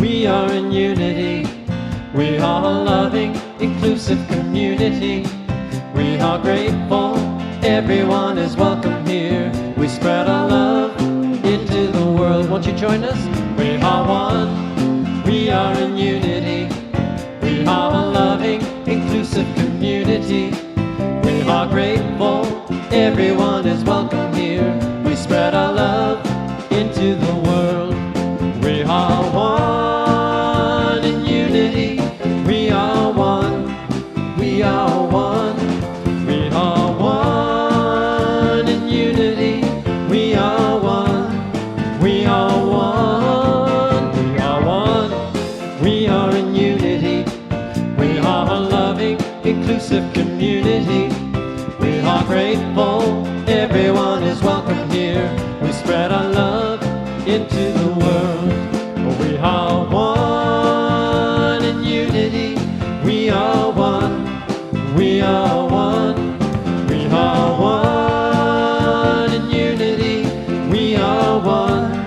we are in unity. We are a loving, inclusive community. We are grateful, everyone is welcome here. We spread our love into the world. Won't you join us? We are one, we are in unity. We are a loving, inclusive community. We are grateful, everyone is welcome here. We spread our love into the world. We are one in unity. We are one. We are one. We are one in unity. We are one. We are one. We are one. We are in unity. We are a loving, inclusive community. We are grateful, everyone is welcome here. We spread our love into the world. We are one in unity. We are one. We are one. We are one in unity. We are one.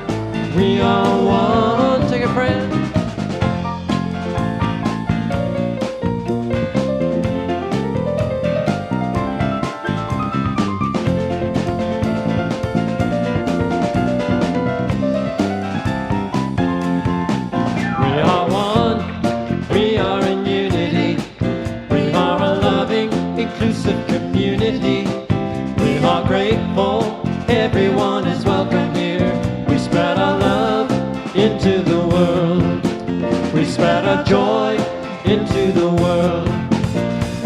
We are one. Take a friend. Grateful, everyone is welcome here. We spread our love into the world. We spread our joy into the world.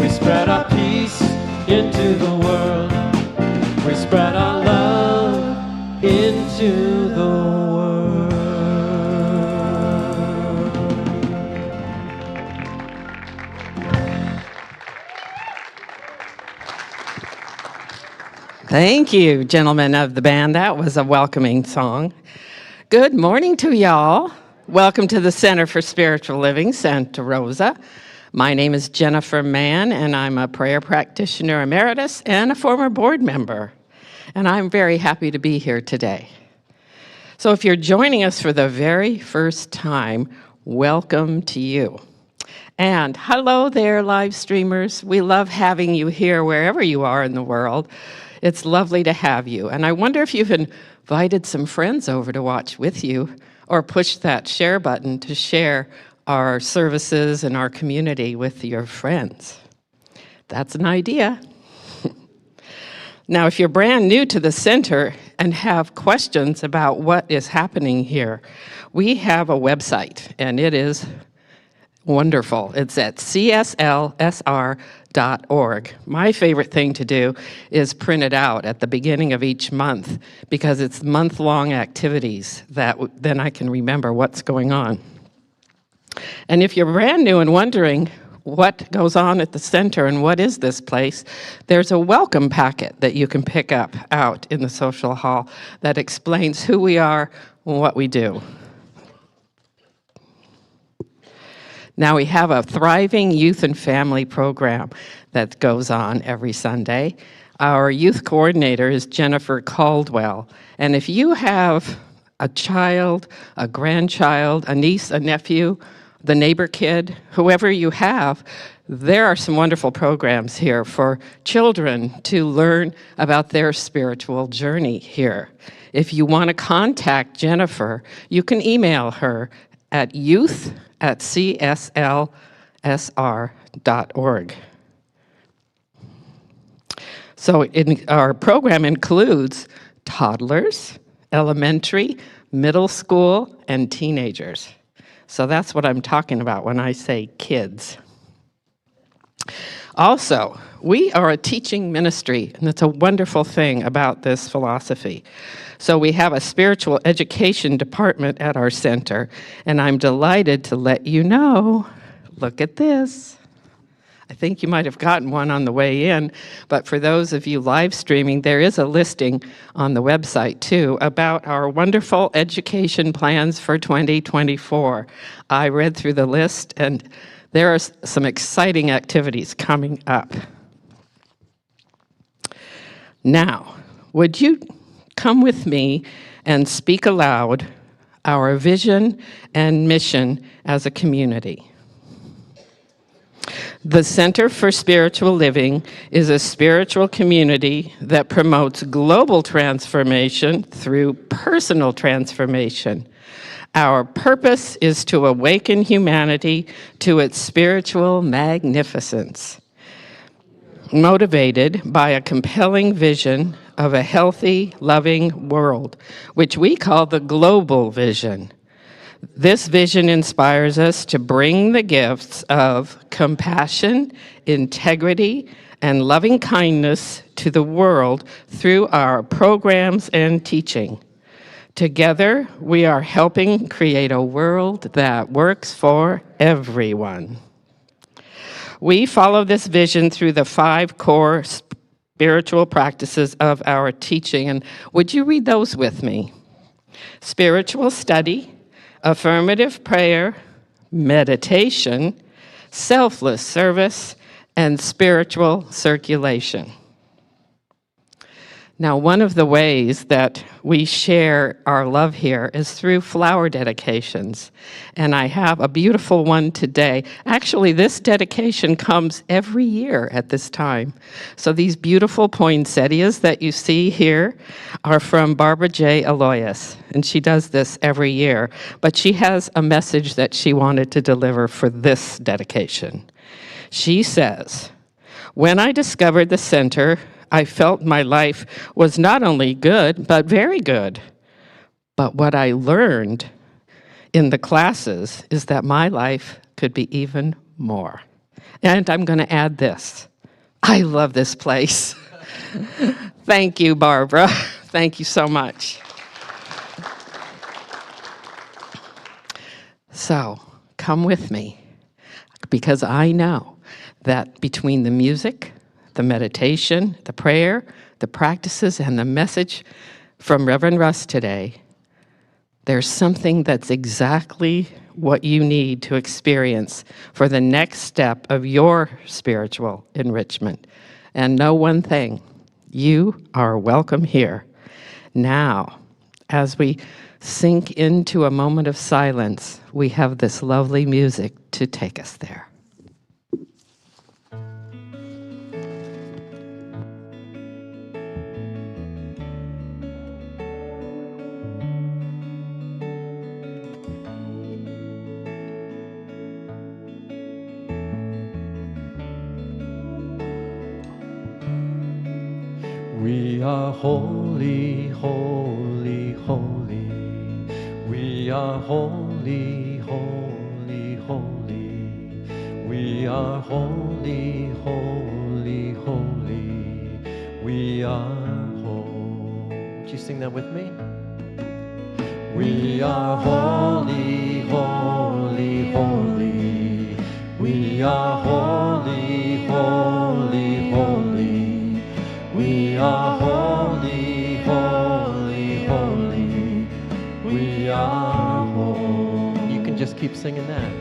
We spread our peace into the world. We spread our love into the world. Thank you, gentlemen of the band. That was a welcoming song. Good morning to y'all. Welcome to the Center for Spiritual Living, Santa Rosa. My name is Jennifer Mann, and I'm a prayer practitioner emeritus and a former board member. And I'm very happy to be here today. So if you're joining us for the very first time, welcome to you. And hello there, live streamers. We love having you here wherever you are in the world. It's lovely to have you. And I wonder if you've invited some friends over to watch with you, or push that share button to share our services and our community with your friends. That's an idea. Now, if you're brand new to the center and have questions about what is happening here, we have a website, and it is wonderful. It's at CSLSR.org. My favorite thing to do is print it out at the beginning of each month, because it's month-long activities that then I can remember what's going on. And if you're brand new and wondering what goes on at the center and what is this place, there's a welcome packet that you can pick up out in the social hall that explains who we are and what we do. Now, we have a thriving youth and family program that goes on every Sunday. Our youth coordinator is Jennifer Caldwell. And if you have a child, a grandchild, a niece, a nephew, the neighbor kid, whoever you have, there are some wonderful programs here for children to learn about their spiritual journey here. If you want to contact Jennifer, you can email her at youth@cslsr.org. So our program includes toddlers, elementary, middle school, and teenagers. So that's what I'm talking about when I say kids. Also, we are a teaching ministry, and it's a wonderful thing about this philosophy. So we have a spiritual education department at our center, and I'm delighted to let you know, look at this. I think you might have gotten one on the way in, but for those of you live streaming, there is a listing on the website too about our wonderful education plans for 2024. I read through the list, and there are some exciting activities coming up. Now, would you come with me and speak aloud our vision and mission as a community. The Center for Spiritual Living is a spiritual community that promotes global transformation through personal transformation. Our purpose is to awaken humanity to its spiritual magnificence, motivated by a compelling vision of a healthy, loving world, which we call the global vision. This vision inspires us to bring the gifts of compassion, integrity, and loving kindness to the world through our programs and teaching. Together, we are helping create a world that works for everyone. We follow this vision through the 5 core spiritual practices of our teaching. And would you read those with me? Spiritual study, affirmative prayer, meditation, selfless service, and spiritual circulation. Now, one of the ways that we share our love here is through flower dedications. And I have a beautiful one today. Actually, this dedication comes every year at this time. So these beautiful poinsettias that you see here are from Barbara J. Aloyas, and she does this every year. But she has a message that she wanted to deliver for this dedication. She says, "When I discovered the center, I felt my life was not only good, but very good. But what I learned in the classes is that my life could be even more." And I'm going to add this. I love this place. Thank you, Barbara. Thank you so much. So, come with me, because I know that between the music, the meditation, the prayer, the practices, and the message from Reverend Russ today, there's something that's exactly what you need to experience for the next step of your spiritual enrichment. And know one thing, you are welcome here. Now, as we sink into a moment of silence, we have this lovely music to take us there. We are holy, holy, holy. We are holy, holy, holy. We are holy, holy, holy. We are holy. Would you sing that with me? We are holy, holy, holy. We are holy, holy, holy. We are holy, holy, holy. We are holy. You can just keep singing that.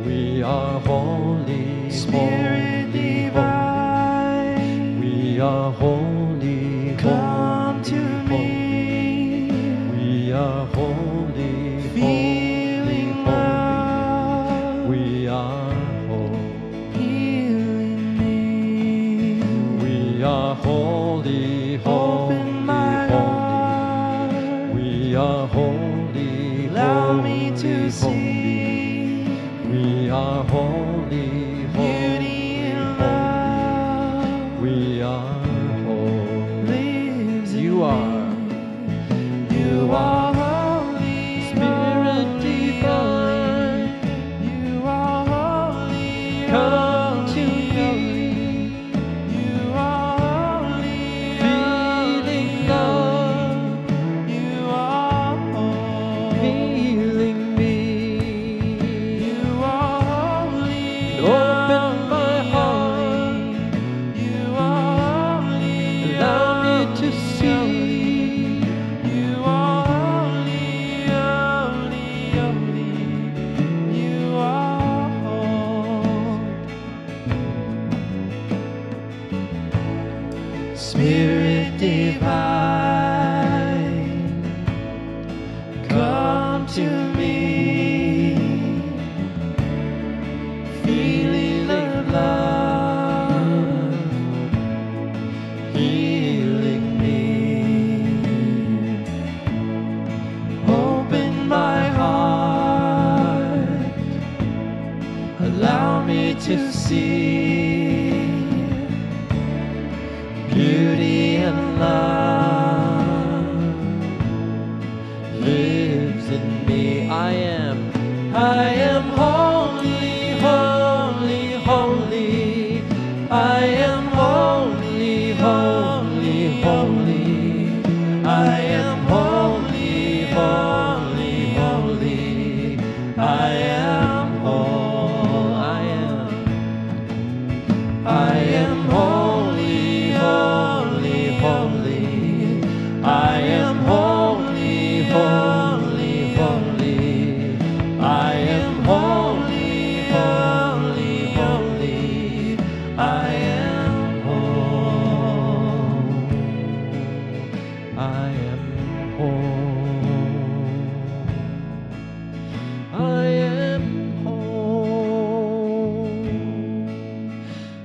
We are holy, Spirit holy, divine, holy. We are holy, come to holy, me, holy. We are holy, feeling holy, love, holy. We are holy. healing me. We are holy, holy, Open my heart, holy. We are holy, allow holy, me to holy. see We are holy, beauty holy, and holy. love. We are holy. Lives in You are. me. You are holy, Spirit holy, divine. you are holy, Come to holy. me. You are holy, Feeling love. you are holy. Feeling me. You are holy, I am holy, holy, holy. I am whole. I am holy, holy, holy. I am holy, holy, holy. I am holy, holy, holy. I am whole. I am whole. I am whole.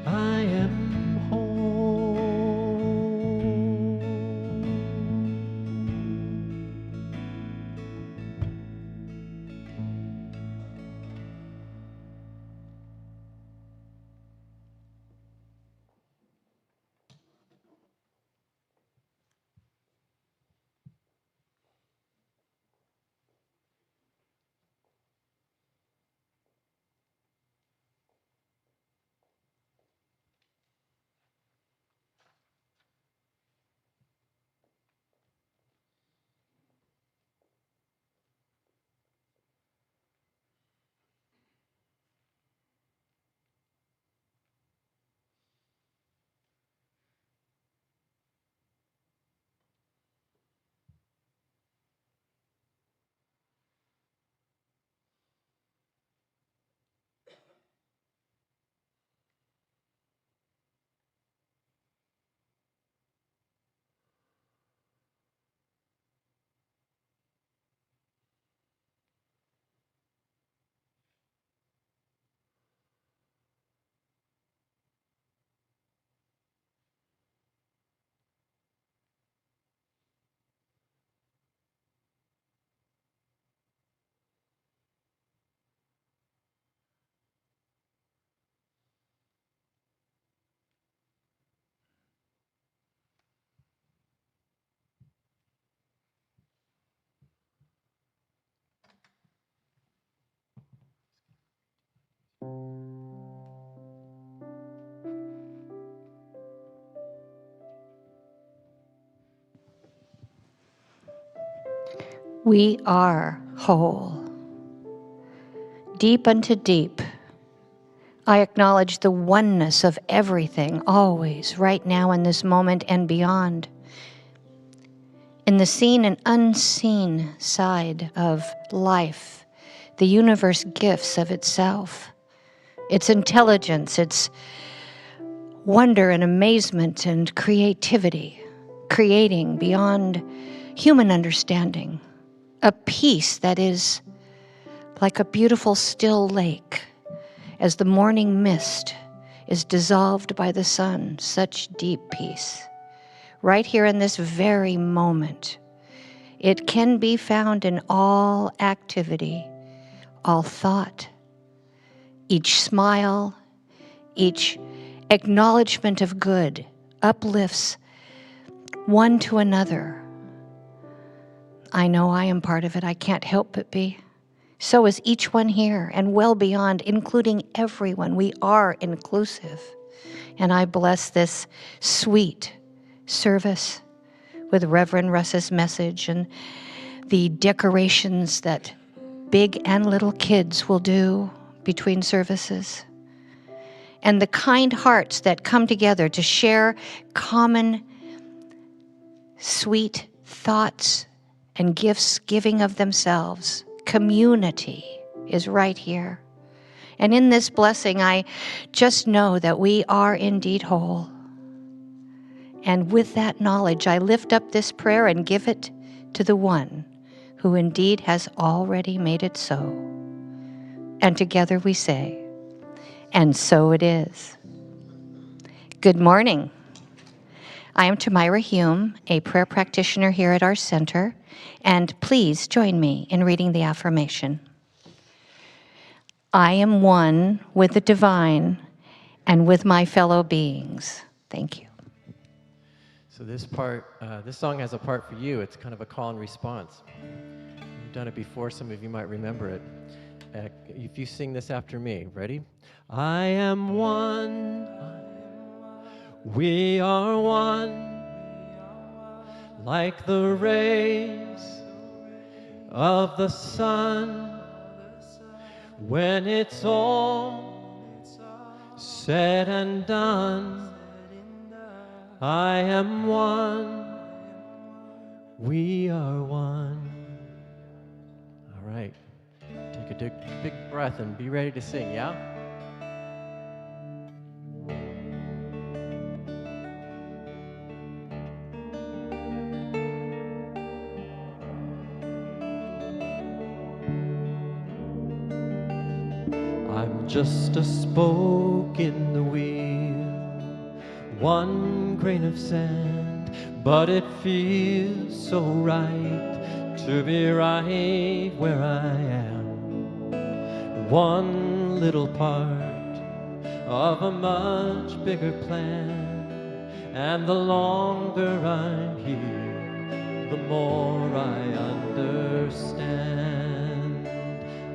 I am whole. We are whole. Deep unto deep, I acknowledge the oneness of everything, always, right now in this moment and beyond. In the seen and unseen side of life, the universe gifts of itself, its intelligence, its wonder and amazement and creativity, creating beyond human understanding, a peace that is like a beautiful still lake as the morning mist is dissolved by the sun, such deep peace. Right here in this very moment, it can be found in all activity, all thought, each smile, each acknowledgement of good uplifts one to another. I know I am part of it. I can't help but be. So is each one here and well beyond, including everyone. We are inclusive. And I bless this sweet service with Reverend Russ's message and the decorations that big and little kids will do between services, and the kind hearts that come together to share common sweet thoughts and gifts, giving of themselves. Community is right here. And in this blessing, I just know that we are indeed whole. And with that knowledge, I lift up this prayer and give it to the one who indeed has already made it so. And together we say, and so it is. Good morning. I am Tamira Hume, a prayer practitioner here at our center, and please join me in reading the affirmation. I am one with the divine and with my fellow beings. Thank you. So this song has a part for you. It's kind of a call and response. You've done it before. Some of you might remember it. If you sing this after me, ready? I am one. We are one. like the rays of the sun. When it's all said and done, I am one, we are one. All right, take a big breath and be ready to sing, yeah? I'm just a spoke in the wheel, one grain of sand, but it feels so right to be right where I am. One little part of a much bigger plan, and the longer I'm here, the more I understand.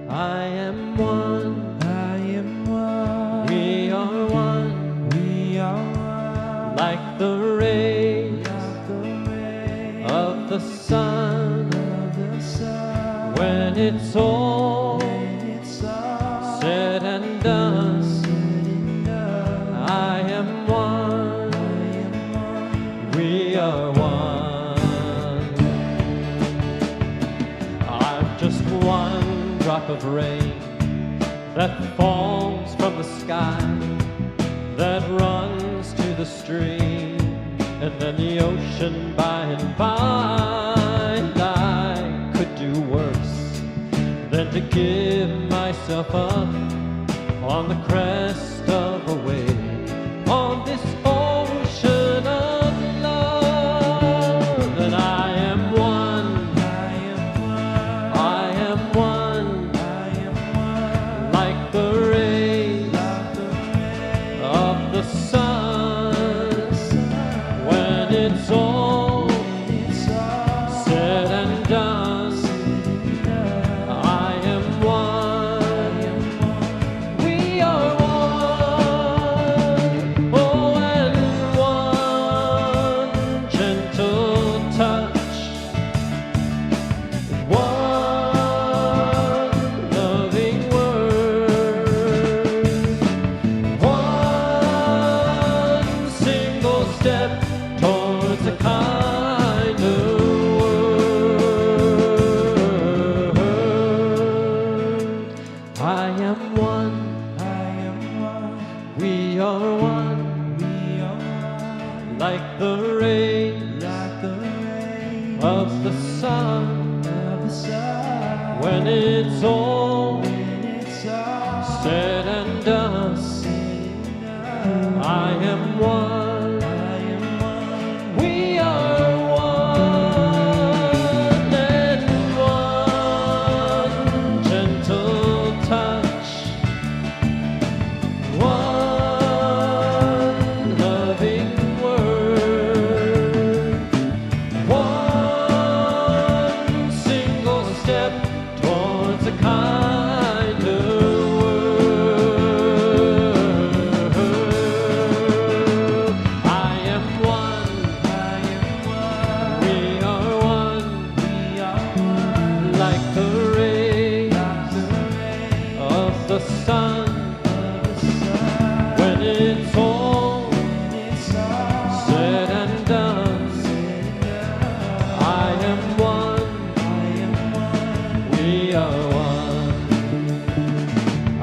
I am one. We are one, like the rays of the sun. When it's all said and done, I am one, we are one. I'm just one drop of rain that falls from the sky, that runs to the stream, and then the ocean by and by. And I could do worse than to give myself up on the crest of a wave, on this ocean of love. And I am one, I am one, like the rays of the sun. When it's all said and done, I am one, we are one. Oh, and one gentle touch, one loving word, one single step towards a kinder world. I am one, we are one, like the rays of the sun. When it's all said and done, I am one, we are one, and one gentle touch, one loving word, one single step towards a kinder world. I am one, we are one, like the rays of the sun. When it's all said and done, I am one, we are one.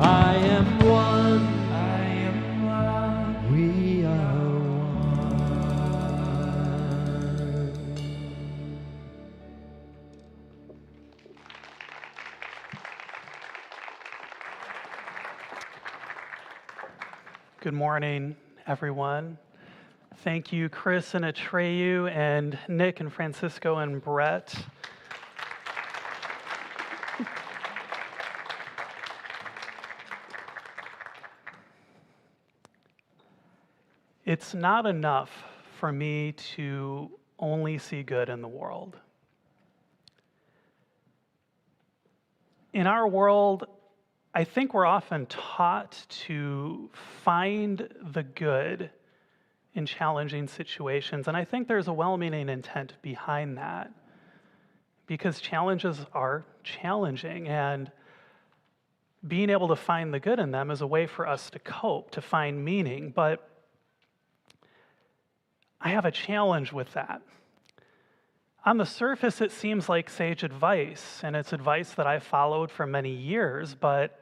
I am one, we are one. Good morning, everyone. Thank you, Chris and Atreyu, and Nick and Francisco and Brett. It's not enough for me to only see good in the world. In our world, I think we're often taught to find the good in challenging situations. And I think there's a well-meaning intent behind that, because challenges are challenging, and being able to find the good in them is a way for us to cope, to find meaning. But I have a challenge with that. On the surface, it seems like sage advice, and it's advice that I've followed for many years, but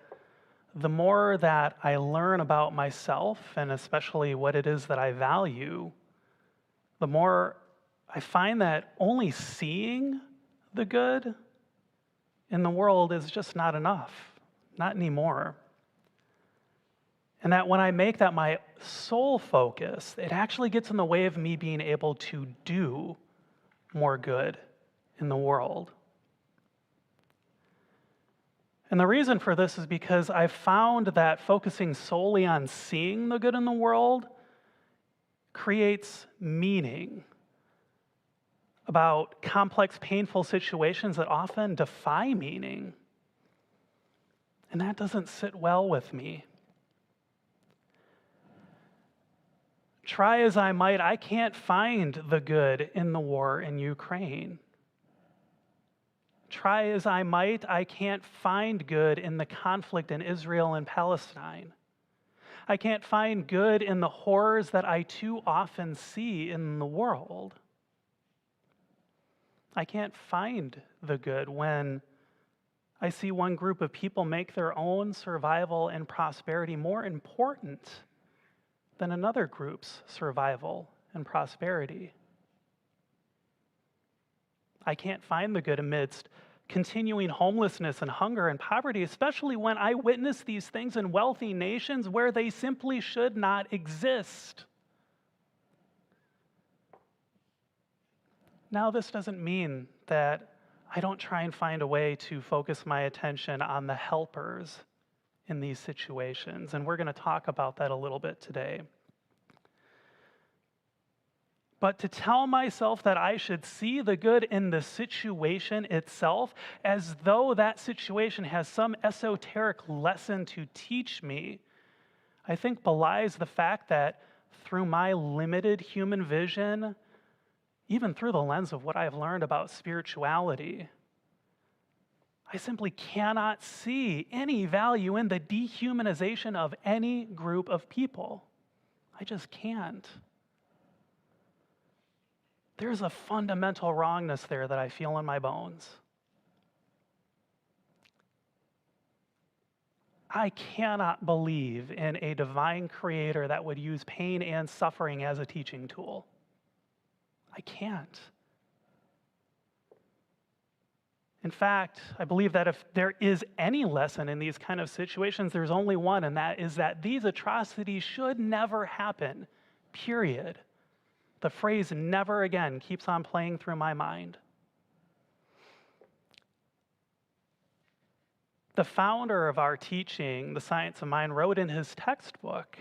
the more that I learn about myself, and especially what it is that I value, the more I find that only seeing the good in the world is just not enough, not anymore. And that when I make that my sole focus, it actually gets in the way of me being able to do more good in the world. And the reason for this is because I've found that focusing solely on seeing the good in the world creates meaning about complex, painful situations that often defy meaning. And that doesn't sit well with me. Try as I might, I can't find the good in the war in Ukraine. Try as I might, I can't find good in the conflict in Israel and Palestine. I can't find good in the horrors that I too often see in the world. I can't find the good when I see one group of people make their own survival and prosperity more important than another group's survival and prosperity. I can't find the good amidst continuing homelessness and hunger and poverty, especially when I witness these things in wealthy nations where they simply should not exist. Now, this doesn't mean that I don't try and find a way to focus my attention on the helpers in these situations, and we're going to talk about that a little bit today. But to tell myself that I should see the good in the situation itself, as though that situation has some esoteric lesson to teach me, I think belies the fact that through my limited human vision, even through the lens of what I've learned about spirituality, I simply cannot see any value in the dehumanization of any group of people. I just can't. There's a fundamental wrongness there that I feel in my bones. I cannot believe in a divine creator that would use pain and suffering as a teaching tool. I can't. In fact, I believe that if there is any lesson in these kind of situations, there's only one, and that is that these atrocities should never happen, period. The phrase never again keeps on playing through my mind. The founder of our teaching, The Science of Mind, wrote in his textbook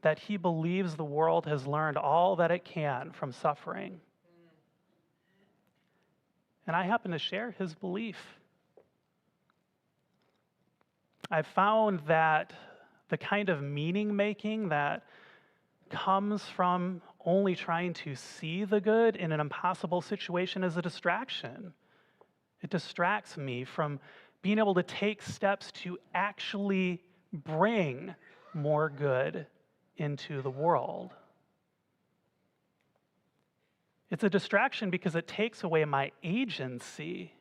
that he believes the world has learned all that it can from suffering. And I happen to share his belief. I've found that the kind of meaning making that comes from only trying to see the good in an impossible situation is a distraction. It distracts me from being able to take steps to actually bring more good into the world. It's a distraction because it takes away my agency,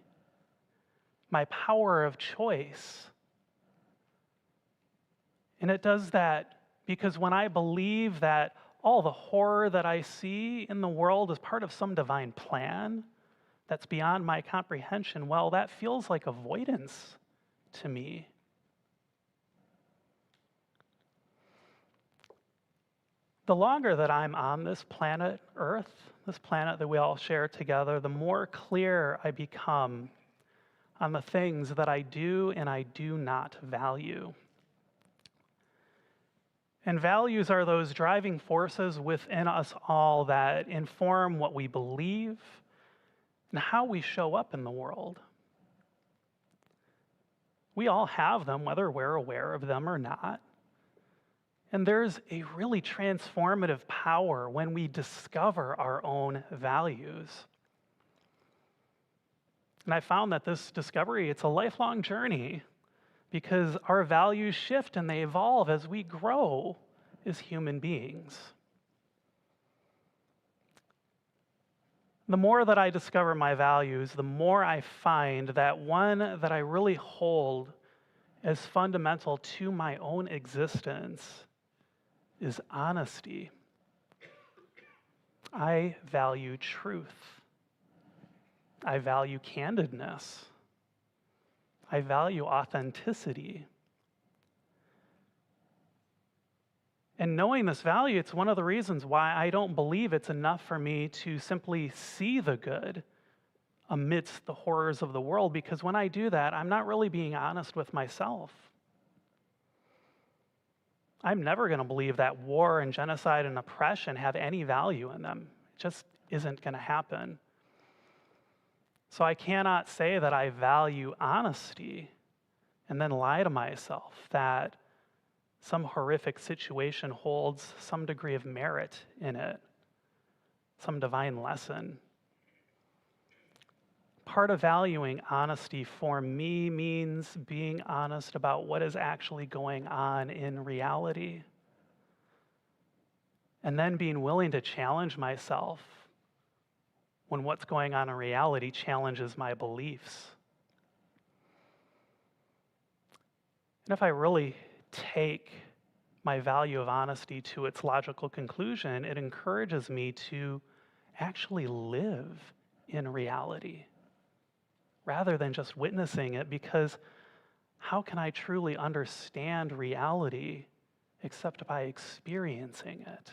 my power of choice. And it does that because when I believe that all the horror that I see in the world is part of some divine plan that's beyond my comprehension, well, that feels like avoidance to me. The longer that I'm on this planet Earth, this planet that we all share together, the more clear I become on the things that I do and I do not value. And values are those driving forces within us all that inform what we believe and how we show up in the world. We all have them, whether we're aware of them or not. And there's a really transformative power when we discover our own values. And I found that this discovery, it's a lifelong journey because our values shift and they evolve as we grow as human beings. The more that I discover my values, the more I find that one that I really hold as fundamental to my own existence is honesty. I value truth. I value candidness. I value authenticity. And knowing this value, it's one of the reasons why I don't believe it's enough for me to simply see the good amidst the horrors of the world, because when I do that, I'm not really being honest with myself. I'm never going to believe that war and genocide and oppression have any value in them. It just isn't going to happen. So I cannot say that I value honesty and then lie to myself that some horrific situation holds some degree of merit in it, some divine lesson. Part of valuing honesty for me means being honest about what is actually going on in reality, and then being willing to challenge myself when what's going on in reality challenges my beliefs. And if I really take my value of honesty to its logical conclusion, it encourages me to actually live in reality rather than just witnessing it, because how can I truly understand reality except by experiencing it?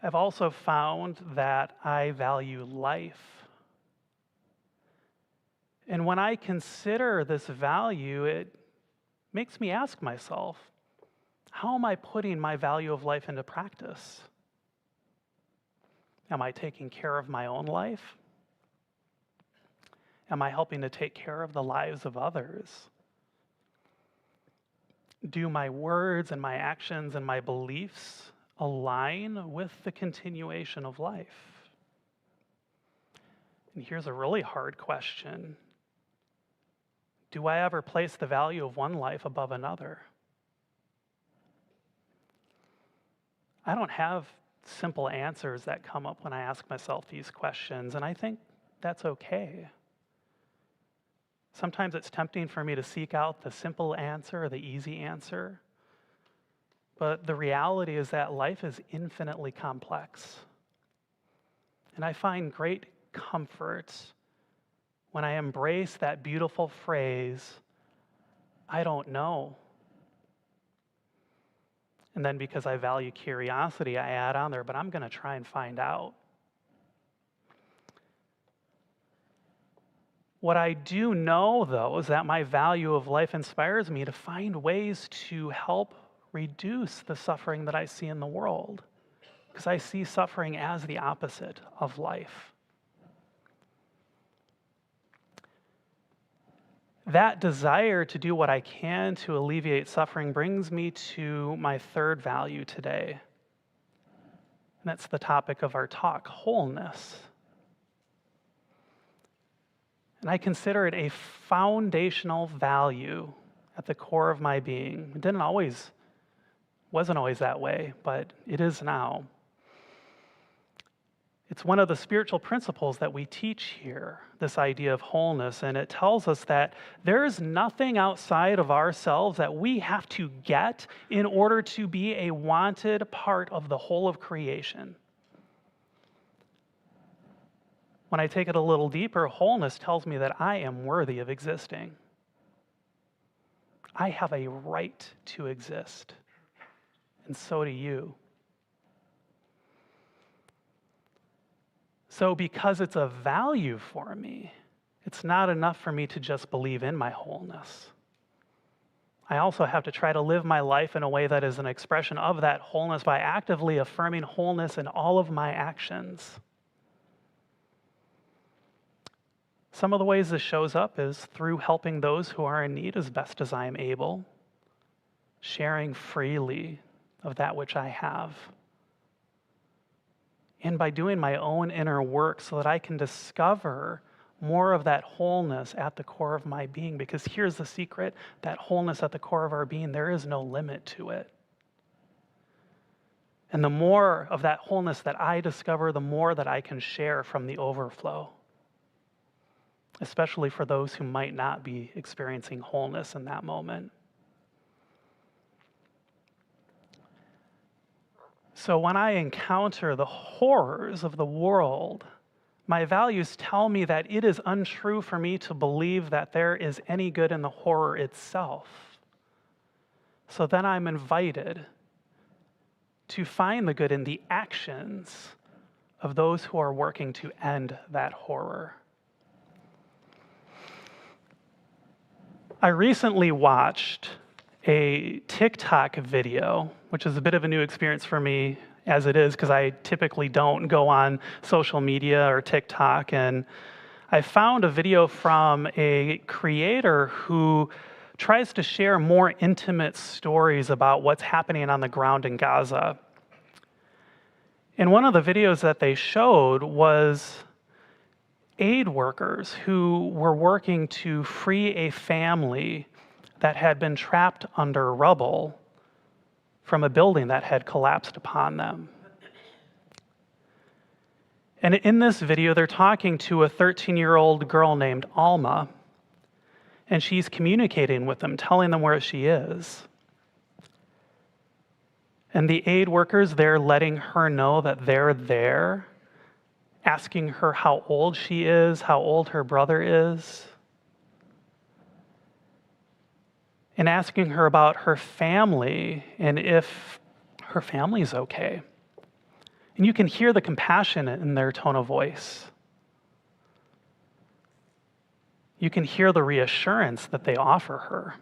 I've also found that I value life. And when I consider this value, it makes me ask myself, how am I putting my value of life into practice? Am I taking care of my own life? Am I helping to take care of the lives of others? Do my words and my actions and my beliefs align with the continuation of life? And here's a really hard question. Do I ever place the value of one life above another? I don't have simple answers that come up when I ask myself these questions, and I think that's okay. Sometimes it's tempting for me to seek out the simple answer or the easy answer, but the reality is that life is infinitely complex. And I find great comfort when I embrace that beautiful phrase, I don't know. And then because I value curiosity, I add on there, but I'm going to try and find out. What I do know, though, is that my value of life inspires me to find ways to help reduce the suffering that I see in the world, because I see suffering as the opposite of life. That desire to do what I can to alleviate suffering brings me to my third value today. And that's the topic of our talk, wholeness. And I consider it a foundational value at the core of my being. It wasn't always that way, but it is now. It's one of the spiritual principles that we teach here, this idea of wholeness, and it tells us that there is nothing outside of ourselves that we have to get in order to be a wanted part of the whole of creation. When I take it a little deeper, wholeness tells me that I am worthy of existing. I have a right to exist, and so do you. So because it's a value for me, it's not enough for me to just believe in my wholeness. I also have to try to live my life in a way that is an expression of that wholeness by actively affirming wholeness in all of my actions. Some of the ways this shows up is through helping those who are in need as best as I am able, sharing freely of that which I have, and by doing my own inner work so that I can discover more of that wholeness at the core of my being. Because here's the secret, that wholeness at the core of our being, there is no limit to it. And the more of that wholeness that I discover, the more that I can share from the overflow, especially for those who might not be experiencing wholeness in that moment. So when I encounter the horrors of the world, my values tell me that it is untrue for me to believe that there is any good in the horror itself. So then I'm invited to find the good in the actions of those who are working to end that horror. I recently watched a TikTok video, which is a bit of a new experience for me as it is, because I typically don't go on social media or TikTok. And I found a video from a creator who tries to share more intimate stories about what's happening on the ground in Gaza. And one of the videos that they showed was aid workers who were working to free a family that had been trapped under rubble from a building that had collapsed upon them. And in this video, they're talking to a 13-year-old girl named Alma, and she's communicating with them, telling them where she is. And the aid workers, they're letting her know that they're there, asking her how old she is, how old her brother is, and asking her about her family and if her family's okay. And you can hear the compassion in their tone of voice. You can hear the reassurance that they offer her.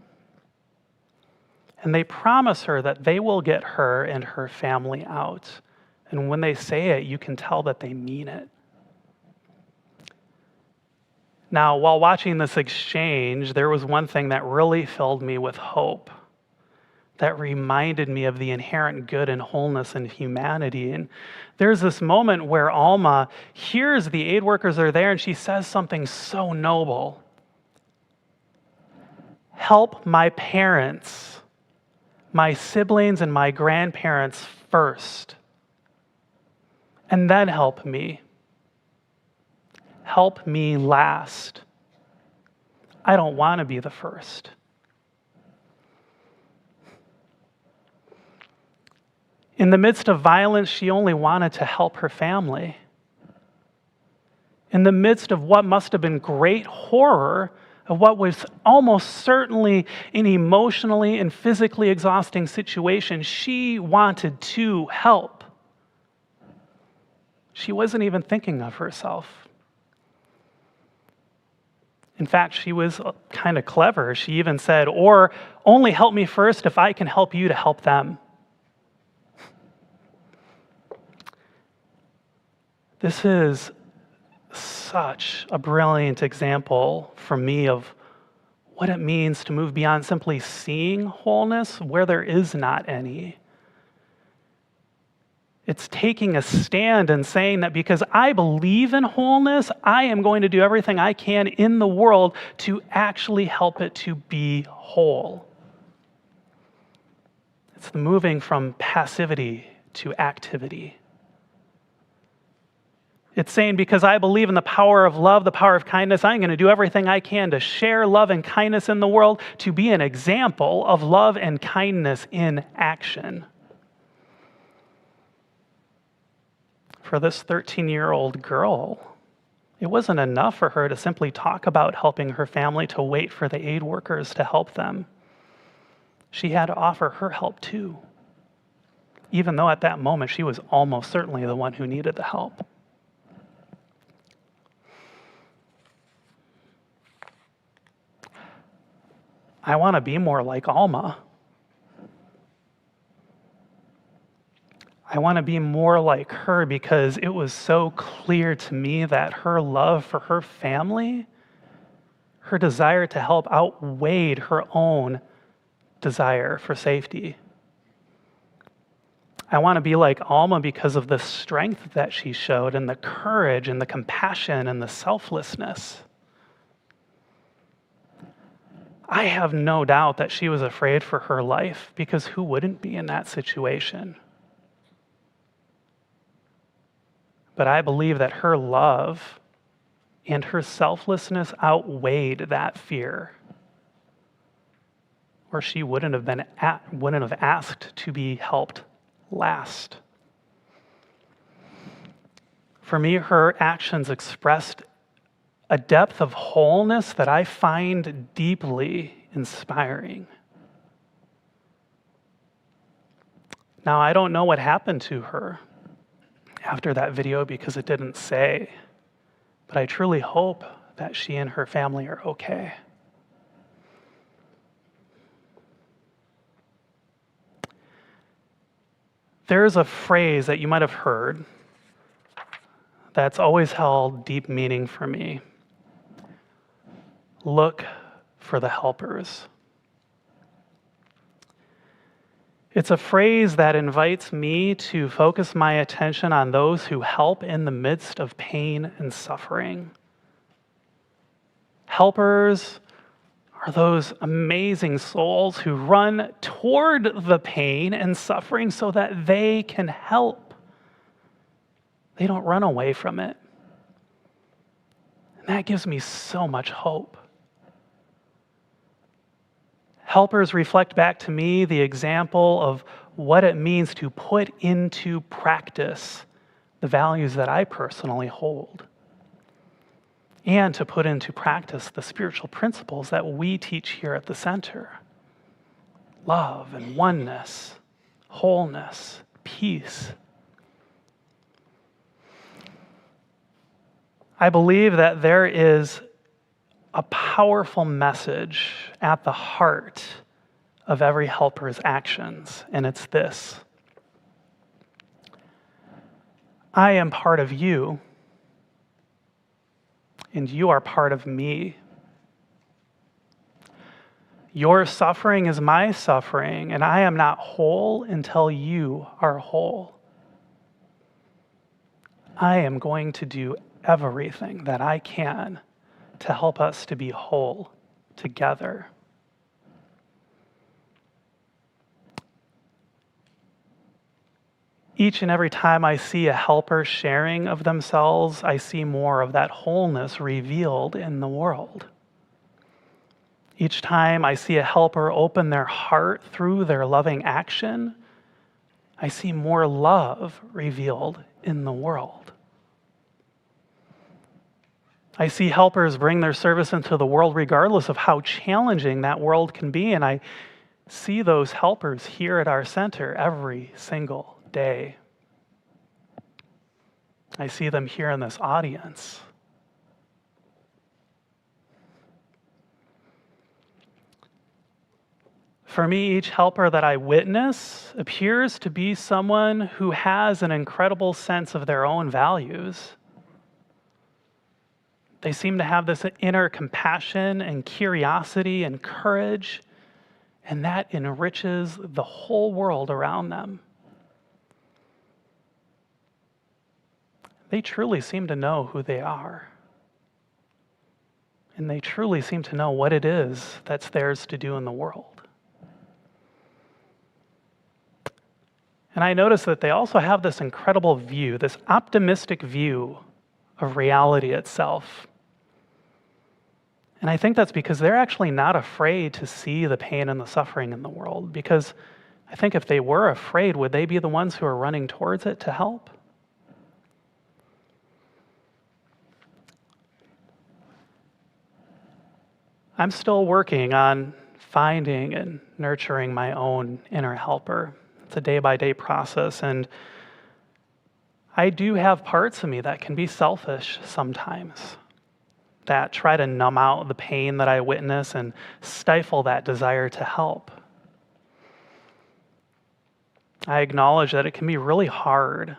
And they promise her that they will get her and her family out. And when they say it, you can tell that they mean it. Now, while watching this exchange, there was one thing that really filled me with hope, that reminded me of the inherent good and wholeness in humanity. And there's this moment where Alma hears the aid workers are there, and she says something so noble. Help my parents, my siblings and my grandparents first, and then help me. Help me last. I don't want to be the first. In the midst of violence, she only wanted to help her family. In the midst of what must have been great horror, of what was almost certainly an emotionally and physically exhausting situation, she wanted to help. She wasn't even thinking of herself. In fact, she was kind of clever. She even said, or only help me first if I can help you to help them. This is such a brilliant example for me of what it means to move beyond simply seeing wholeness where there is not any. It's taking a stand and saying that because I believe in wholeness, I am going to do everything I can in the world to actually help it to be whole. It's the moving from passivity to activity. It's saying because I believe in the power of love, the power of kindness, I'm going to do everything I can to share love and kindness in the world, to be an example of love and kindness in action. For this 13-year-old girl, it wasn't enough for her to simply talk about helping her family, to wait for the aid workers to help them. She had to offer her help too, even though at that moment she was almost certainly the one who needed the help. I want to be more like Alma. I want to be more like her because it was so clear to me that her love for her family Her desire to help outweighed her own desire for safety. I want to be like Alma because of the strength that she showed and the courage and the compassion and the selflessness. I have no doubt that she was afraid for her life, because who wouldn't be in that situation? But I believe that her love and her selflessness outweighed that fear, or she wouldn't have asked to be helped last. For me, her actions expressed a depth of wholeness that I find deeply inspiring. Now, I don't know what happened to her after that video because it didn't say, but I truly hope that she and her family are okay. There's a phrase that you might have heard that's always held deep meaning for me. Look for the helpers. It's a phrase that invites me to focus my attention on those who help in the midst of pain and suffering. Helpers are those amazing souls who run toward the pain and suffering so that they can help. They don't run away from it. And that gives me so much hope. Helpers reflect back to me the example of what it means to put into practice the values that I personally hold, and to put into practice the spiritual principles that we teach here at the center. Love and oneness, wholeness, peace. I believe that there is a powerful message at the heart of every helper's actions, and it's this: I am part of you, and you are part of me. Your suffering is my suffering, and I am not whole until you are whole. I am going to do everything that I can to help us to be whole together. Each and every time I see a helper sharing of themselves, I see more of that wholeness revealed in the world. Each time I see a helper open their heart through their loving action, I see more love revealed in the world. I see helpers bring their service into the world regardless of how challenging that world can be, and I see those helpers here at our center every single day. I see them here in this audience. For me, each helper that I witness appears to be someone who has an incredible sense of their own values. They seem to have this inner compassion and curiosity and courage, and that enriches the whole world around them. They truly seem to know who they are. And they truly seem to know what it is that's theirs to do in the world. And I notice that they also have this incredible view, this optimistic view of reality itself. And I think that's because they're actually not afraid to see the pain and the suffering in the world. Because I think if they were afraid, would they be the ones who are running towards it to help? I'm still working on finding and nurturing my own inner helper. It's a day-by-day process, and I do have parts of me that can be selfish sometimes, that try to numb out the pain that I witness and stifle that desire to help. I acknowledge that it can be really hard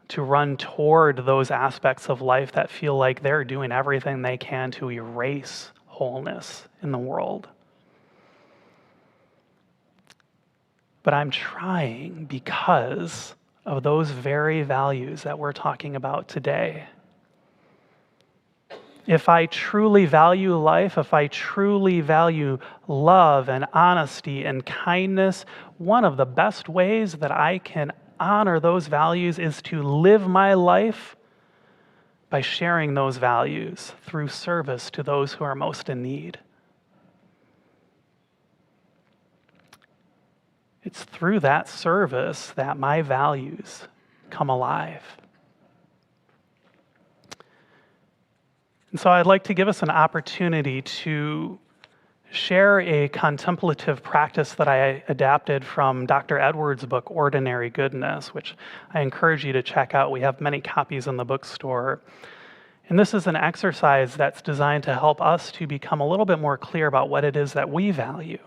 to run toward those aspects of life that feel like they're doing everything they can to erase wholeness in the world. But I'm trying because of those very values that we're talking about today. If I truly value life, if I truly value love and honesty and kindness, one of the best ways that I can honor those values is to live my life by sharing those values through service to those who are most in need. It's through that service that my values come alive. And so I'd like to give us an opportunity to share a contemplative practice that I adapted from Dr. Edwards' book, Ordinary Goodness, which I encourage you to check out. We have many copies in the bookstore. And this is an exercise that's designed to help us to become a little bit more clear about what it is that we value.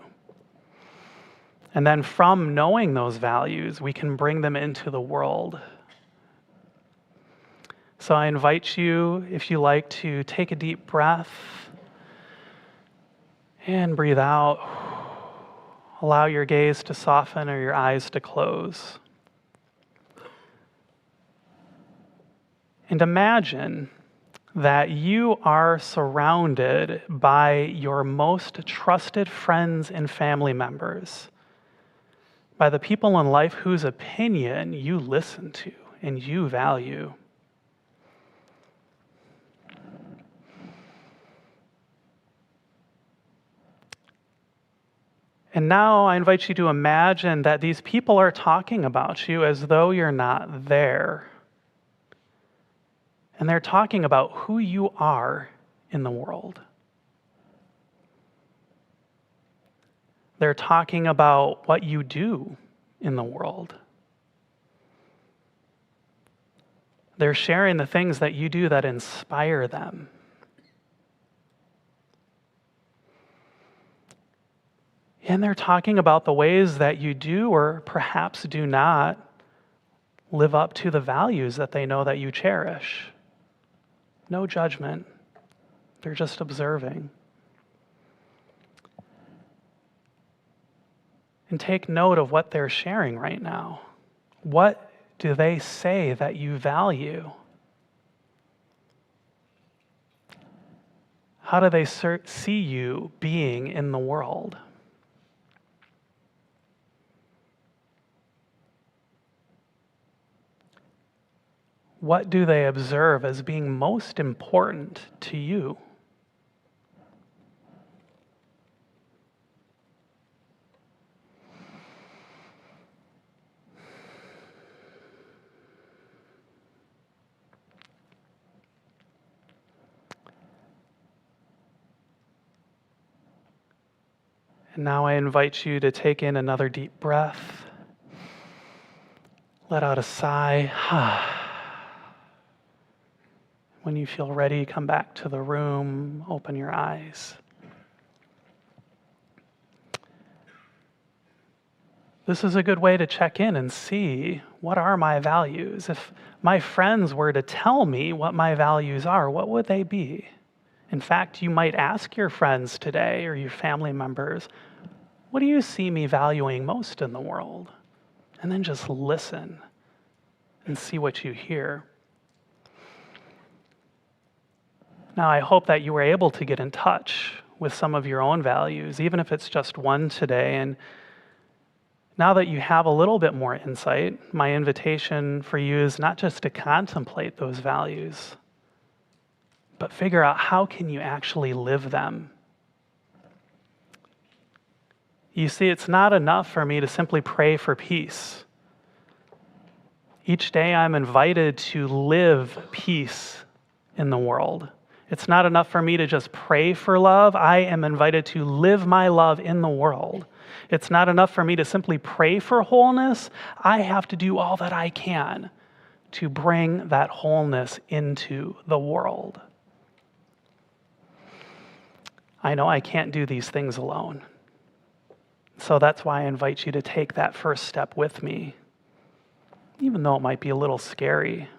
And then from knowing those values, we can bring them into the world. So I invite you, if you like, to take a deep breath and breathe out. Allow your gaze to soften or your eyes to close. And imagine that you are surrounded by your most trusted friends and family members, by the people in life whose opinion you listen to and you value. And now I invite you to imagine that these people are talking about you as though you're not there. And they're talking about who you are in the world. They're talking about what you do in the world. They're sharing the things that you do that inspire them. And they're talking about the ways that you do or perhaps do not live up to the values that they know that you cherish. No judgment. They're just observing. And take note of what they're sharing right now. What do they say that you value? How do they see you being in the world? What do they observe as being most important to you? And now I invite you to take in another deep breath. Let out a sigh. When you feel ready, come back to the room, open your eyes. This is a good way to check in and see, what are my values? If my friends were to tell me what my values are, what would they be? In fact, you might ask your friends today or your family members, what do you see me valuing most in the world? And then just listen and see what you hear. Now, I hope that you were able to get in touch with some of your own values, even if it's just one today. And now that you have a little bit more insight, my invitation for you is not just to contemplate those values, but figure out how can you actually live them. You see, it's not enough for me to simply pray for peace. Each day I'm invited to live peace in the world. It's not enough for me to just pray for love. I am invited to live my love in the world. It's not enough for me to simply pray for wholeness. I have to do all that I can to bring that wholeness into the world. I know I can't do these things alone. So that's why I invite you to take that first step with me, even though it might be a little scary.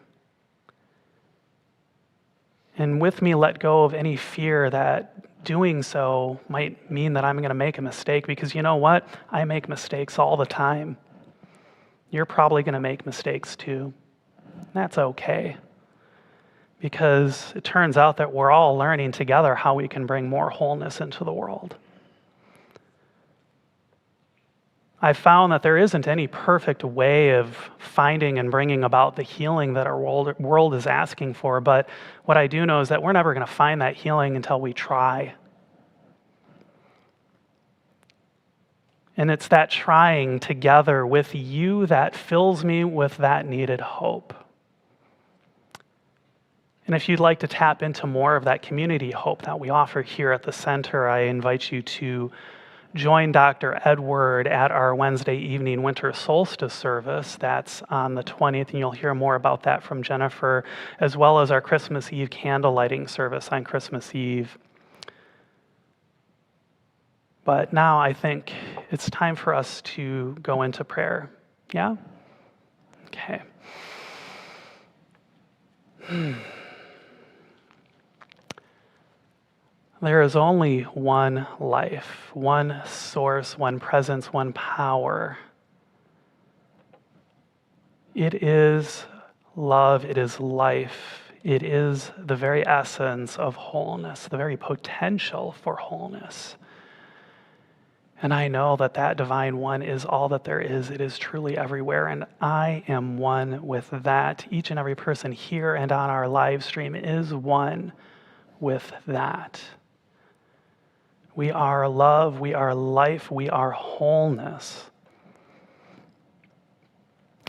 And with me, let go of any fear that doing so might mean that I'm going to make a mistake, because you know what? I make mistakes all the time. You're probably going to make mistakes too. That's okay, because it turns out that we're all learning together how we can bring more wholeness into the world. I've found that there isn't any perfect way of finding and bringing about the healing that our world is asking for, but what I do know is that we're never going to find that healing until we try. And it's that trying together with you that fills me with that needed hope. And if you'd like to tap into more of that community hope that we offer here at the center, I invite you to join Dr. Edward at our Wednesday evening winter solstice service. That's on the 20th, and you'll hear more about that from Jennifer, as well as our Christmas Eve candle lighting service on Christmas Eve. But now I think it's time for us to go into prayer. Yeah? Okay. There is only one life, one source, one presence, one power. It is love, it is life, it is the very essence of wholeness, the very potential for wholeness. And I know that that divine one is all that there is. It is truly everywhere, and I am one with that. Each and every person here and on our live stream is one with that. We are love, we are life, we are wholeness.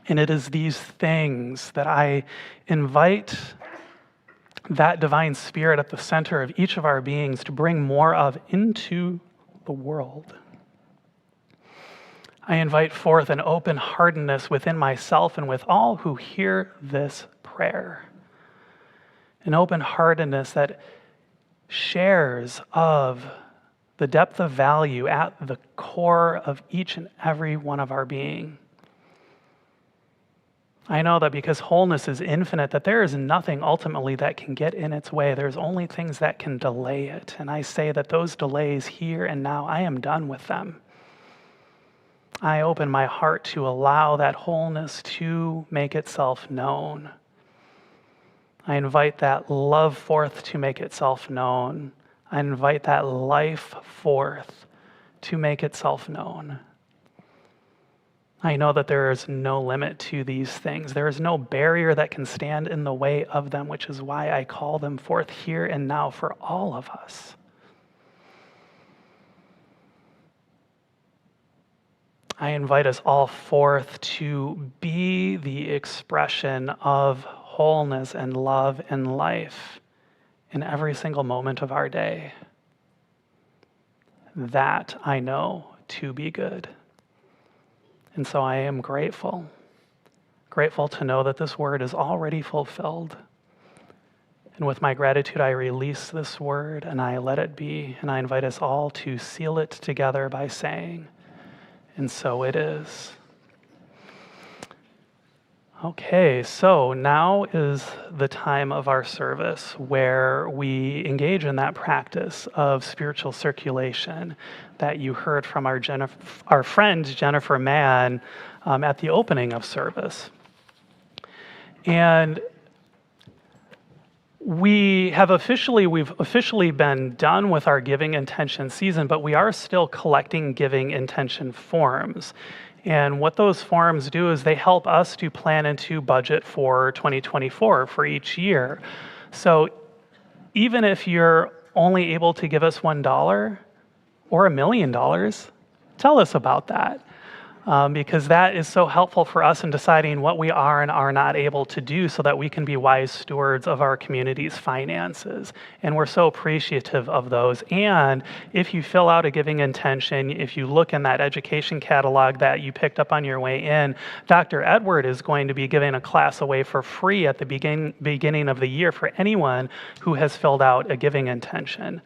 And it is these things that I invite that divine spirit at the center of each of our beings to bring more of into the world. I invite forth an open-heartedness within myself and with all who hear this prayer. An open-heartedness that shares of the depth of value at the core of each and every one of our being. I know that because wholeness is infinite, that there is nothing ultimately that can get in its way. There's only things that can delay it. And I say that those delays here and now, I am done with them. I open my heart to allow that wholeness to make itself known. I invite that love forth to make itself known. I invite that life forth to make itself known. I know that there is no limit to these things. There is no barrier that can stand in the way of them, which is why I call them forth here and now for all of us. I invite us all forth to be the expression of wholeness and love and life in every single moment of our day. That I know to be good. And so I am grateful to know that this word is already fulfilled. And with my gratitude, I release this word and I let it be. And I invite us all to seal it together by saying, and so it is. Okay, so now is the time of our service where we engage in that practice of spiritual circulation that you heard from our friend Jennifer Mann at the opening of service. And we've officially been done with our giving intention season, but we are still collecting giving intention forms. And what those forms do is they help us to plan into budget for 2024 for each year. So even if you're only able to give us $1 or $1 million, tell us about that. Because that is so helpful for us in deciding what we are and are not able to do so that we can be wise stewards of our community's finances. And we're so appreciative of those. And if you fill out a giving intention, if you look in that education catalog that you picked up on your way in, Dr. Edward is going to be giving a class away for free at the beginning of the year for anyone who has filled out a giving intention.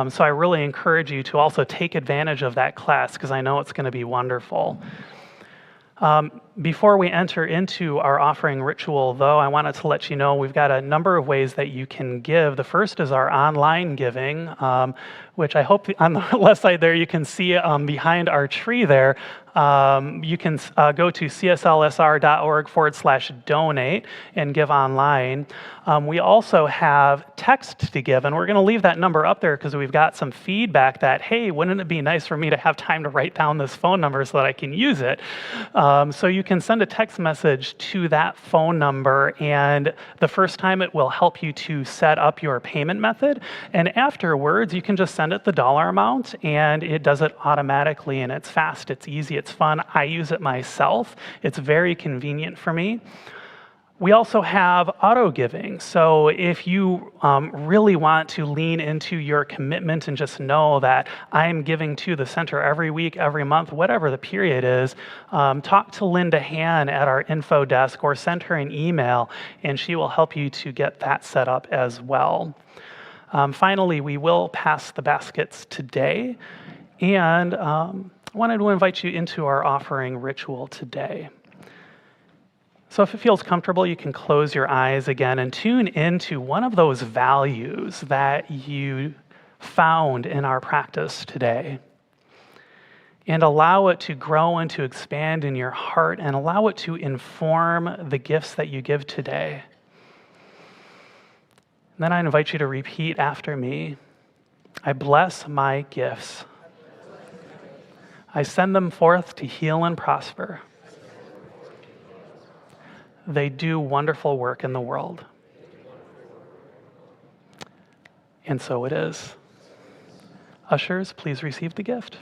So I really encourage you to also take advantage of that class because I know it's going to be wonderful. Before we enter into our offering ritual, though, I wanted to let you know we've got a number of ways that you can give. The first is our online giving, which I hope on the left side there you can see behind our tree there. You can go to cslsr.org/donate and give online. We also have text to give, and we're going to leave that number up there because we've got some feedback that, hey, wouldn't it be nice for me to have time to write down this phone number so that I can use it? So you can send a text message to that phone number, and the first time it will help you to set up your payment method, and afterwards you can just send it the dollar amount, and it does it automatically, and it's fast, it's easy, it's fun. I use it myself. It's very convenient for me. We also have auto giving. So if you really want to lean into your commitment and just know that I'm giving to the center every week, every month, whatever the period is, talk to Linda Han at our info desk or send her an email and she will help you to get that set up as well. Finally, we will pass the baskets today, and I wanted to invite you into our offering ritual today. So if it feels comfortable, you can close your eyes again and tune into one of those values that you found in our practice today. And allow it to grow and to expand in your heart, and allow it to inform the gifts that you give today. And then I invite you to repeat after me. I bless my gifts. I send them forth to heal and prosper. They do wonderful work in the world. And so it is. Ushers, please receive the gift.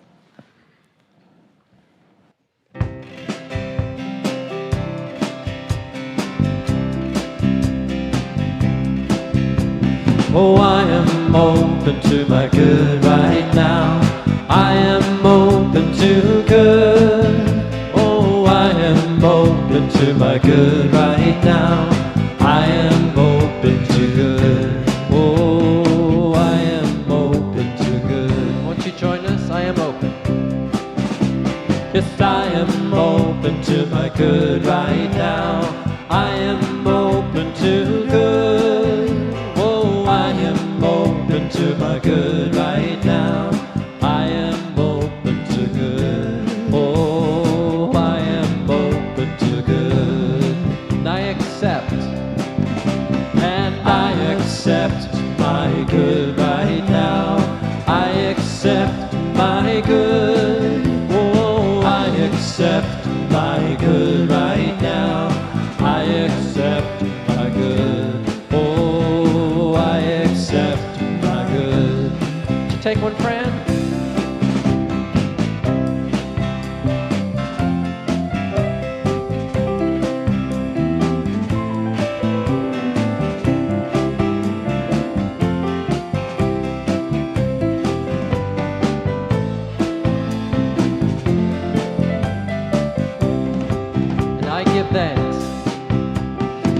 Oh, I am open to my good right now. I am open to good. Oh, I am open to my good right now. I am open to good. Oh, I am open to good. Won't you join us? I am open. Yes, I am open to my good right now. I am open to good. Oh, I am open to my good right now. I am open to good. Oh, I am open to good. And I accept. And I accept my good right now. I accept my good. Oh, I accept my good right now. I accept my good. Oh, I accept my good. Did you take one, Fran?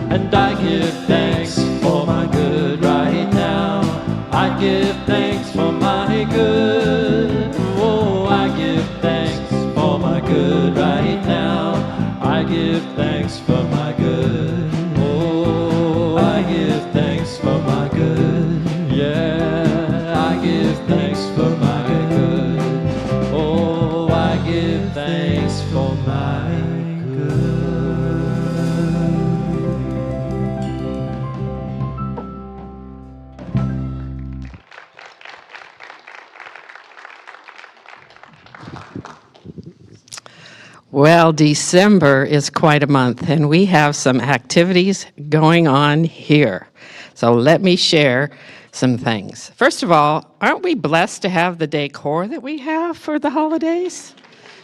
And I give thanks for my good right now. I give thanks for my good. Oh, I give thanks for my good right now. I give thanks for my good. Oh, I give thanks for my good. Yeah, I give thanks for my good. Oh, I give thanks for my good. Well, December is quite a month, and we have some activities going on here. So let me share some things. First of all, aren't we blessed to have the decor that we have for the holidays?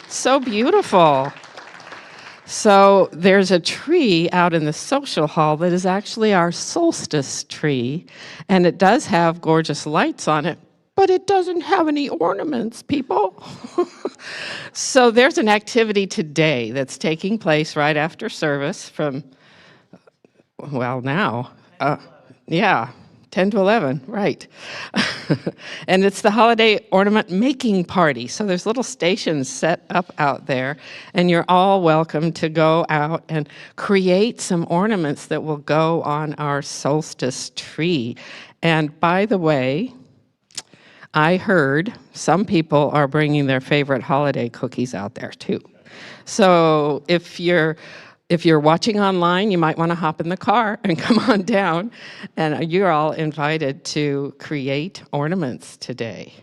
So beautiful. So there's a tree out in the social hall that is actually our solstice tree, and it does have gorgeous lights on it, but it doesn't have any ornaments, people. So there's an activity today that's taking place right after service from, well, now, 10 to 11, right. And it's the holiday ornament making party. So there's little stations set up out there, and you're all welcome to go out and create some ornaments that will go on our solstice tree. And by the way, I heard some people are bringing their favorite holiday cookies out there too. So if you're watching online, you might want to hop in the car and come on down, and you're all invited to create ornaments today.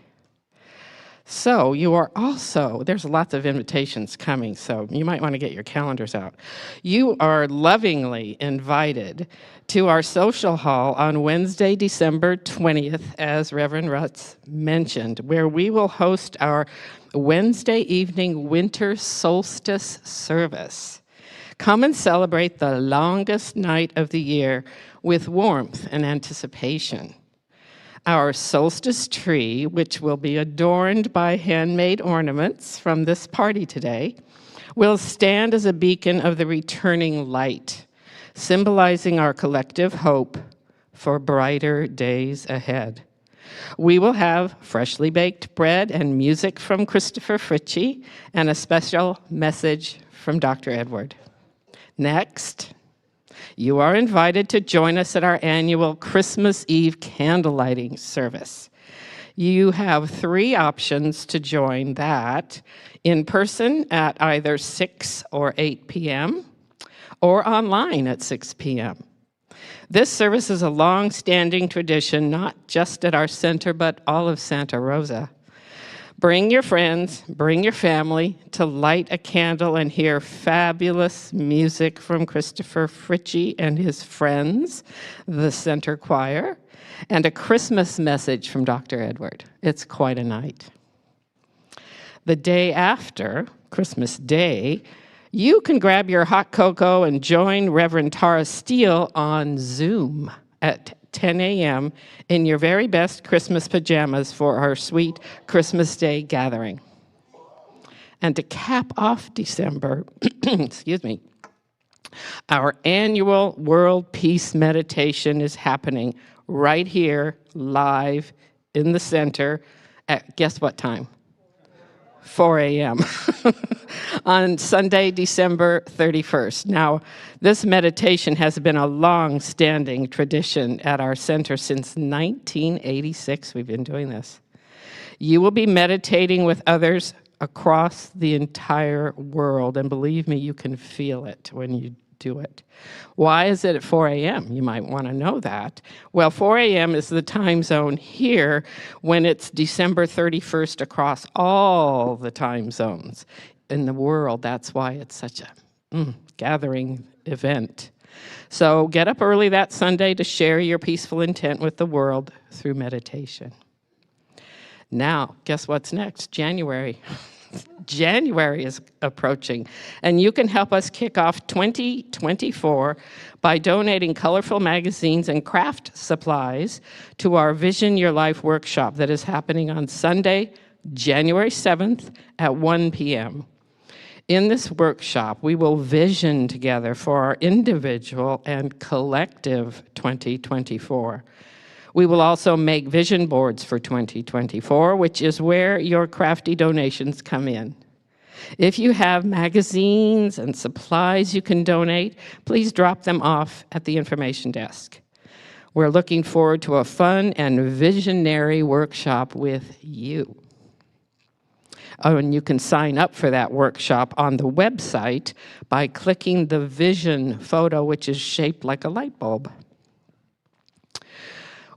So you are also, there's lots of invitations coming, so you might want to get your calendars out. You are lovingly invited to our social hall on Wednesday, December 20th, as Reverend Russ mentioned, where we will host our Wednesday evening winter solstice service. Come and celebrate the longest night of the year with warmth and anticipation. Our solstice tree, which will be adorned by handmade ornaments from this party today, will stand as a beacon of the returning light, symbolizing our collective hope for brighter days ahead. We will have freshly baked bread and music from Christopher Fritchie and a special message from Dr. Edward. Next, you are invited to join us at our annual Christmas Eve candlelighting service. You have 3 options to join that: in person at either 6 or 8 p.m. or online at 6 p.m. This service is a long-standing tradition, not just at our center, but all of Santa Rosa. Bring your friends, bring your family to light a candle and hear fabulous music from Christopher Fritchie and his friends, the Center Choir, and a Christmas message from Dr. Edward. It's quite a night. The day after, Christmas Day, you can grab your hot cocoa and join Reverend Tara Steele on Zoom at 10 a.m. in your very best Christmas pajamas for our sweet Christmas Day gathering. And to cap off December, excuse me, our annual World Peace Meditation is happening right here, live in the center at, guess what time? 4 a.m. on Sunday, December 31st. Now, this meditation has been a long-standing tradition at our center since 1986. We've been doing this. You will be meditating with others across the entire world, and believe me, you can feel it when you do it. Why is it at 4 a.m.? You might want to know that. Well, 4 a.m. is the time zone here when it's December 31st across all the time zones in the world. That's why it's such a gathering event. So get up early that Sunday to share your peaceful intent with the world through meditation. Now, guess what's next? January. January is approaching, and you can help us kick off 2024 by donating colorful magazines and craft supplies to our Vision Your Life workshop that is happening on Sunday, January 7th at 1 p.m. In this workshop, we will vision together for our individual and collective 2024. We will also make vision boards for 2024, which is where your crafty donations come in. If you have magazines and supplies you can donate, please drop them off at the information desk. We're looking forward to a fun and visionary workshop with you. Oh, and you can sign up for that workshop on the website by clicking the vision photo, which is shaped like a light bulb.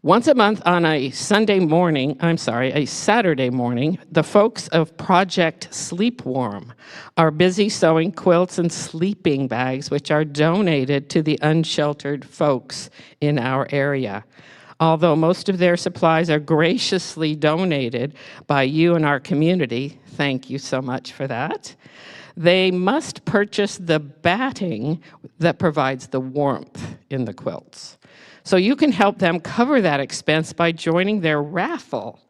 Once a month on a Saturday morning, the folks of Project Sleepwarm are busy sewing quilts and sleeping bags, which are donated to the unsheltered folks in our area. Although most of their supplies are graciously donated by you and our community, thank you so much for that, they must purchase the batting that provides the warmth in the quilts. So you can help them cover that expense by joining their raffle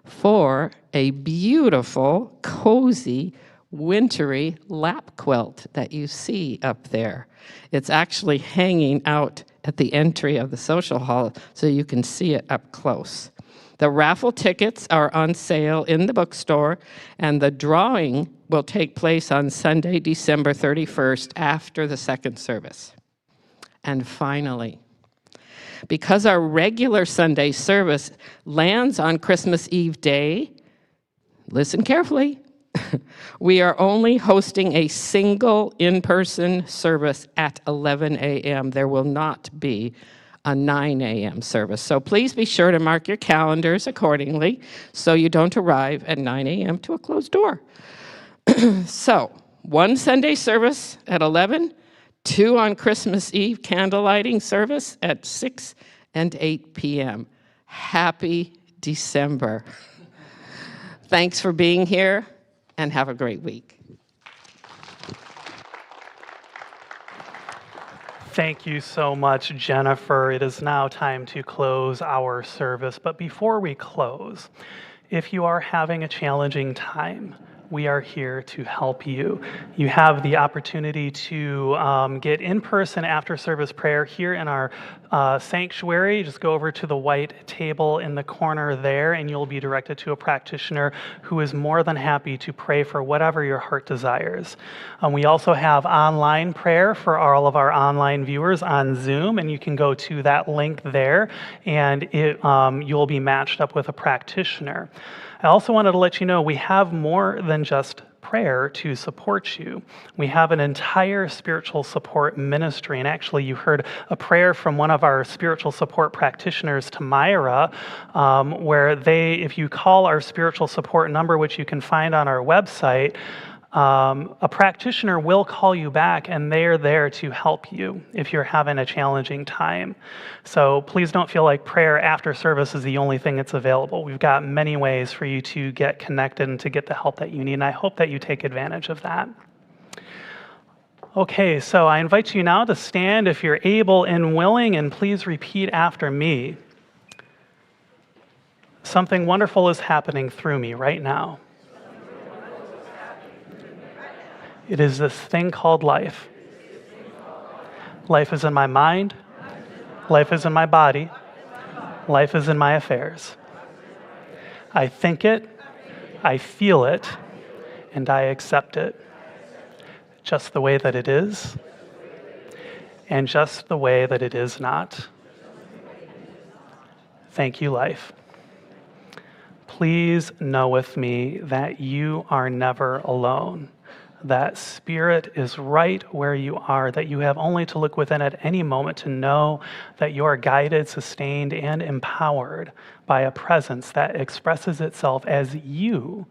for a beautiful, cozy, wintry lap quilt that you see up there. It's actually hanging out at the entry of the social hall so you can see it up close. The raffle tickets are on sale in the bookstore, and the drawing will take place on Sunday, December 31st after the second service. And finally, because our regular Sunday service lands on Christmas Eve day, listen carefully, we are only hosting a single in-person service at 11 a.m. There will not be a 9 a.m. service. So please be sure to mark your calendars accordingly so you don't arrive at 9 a.m. to a closed door. So, one Sunday service at 11, 2 on Christmas Eve candle lighting service at 6 and 8 p.m. Happy December. Thanks for being here, and have a great week. Thank you so much, Jennifer. It is now time to close our service. But before we close, if you are having a challenging time, we are here to help you. You have the opportunity to get in-person after-service prayer here in our sanctuary. Just go over to the white table in the corner there, and you'll be directed to a practitioner who is more than happy to pray for whatever your heart desires. We also have online prayer for all of our online viewers on Zoom, and you can go to that link there, and you'll be matched up with a practitioner. I also wanted to let you know we have more than just prayer to support you. We have an entire spiritual support ministry, and actually you heard a prayer from one of our spiritual support practitioners, Tamira, where if you call our spiritual support number, which you can find on our website, a practitioner will call you back, and they're there to help you if you're having a challenging time. So please don't feel like prayer after service is the only thing that's available. We've got many ways for you to get connected and to get the help that you need, and I hope that you take advantage of that. Okay, so I invite you now to stand if you're able and willing, and please repeat after me. Something wonderful is happening through me right now. It is this thing called life. Life is in my mind. Life is in my body. Life is in my affairs. I think it, I feel it, and I accept it. Just the way that it is, and just the way that it is not. Thank you, life. Please know with me that you are never alone. That Spirit is right where you are, that you have only to look within at any moment to know that you are guided, sustained, and empowered by a presence that expresses itself as you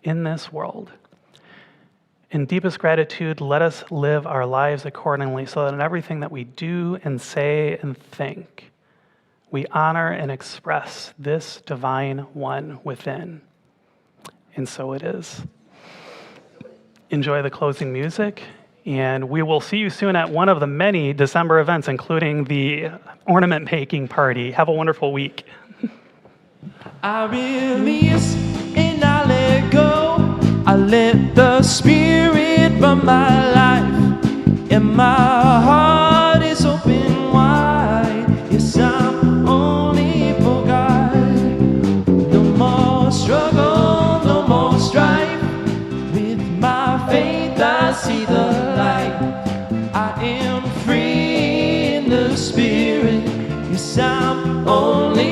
in this world. In deepest gratitude, let us live our lives accordingly so that in everything that we do and say and think, we honor and express this divine one within. And so it is. Enjoy the closing music, and we will see you soon at one of the many December events, including the ornament making party. Have a wonderful week. I release and I let go. I let the Spirit run my life, and my heart is open wide. Yes, I'm only for God. No more struggle, no more strife. Faith, I see the light. I am free in the Spirit. Yes, I'm only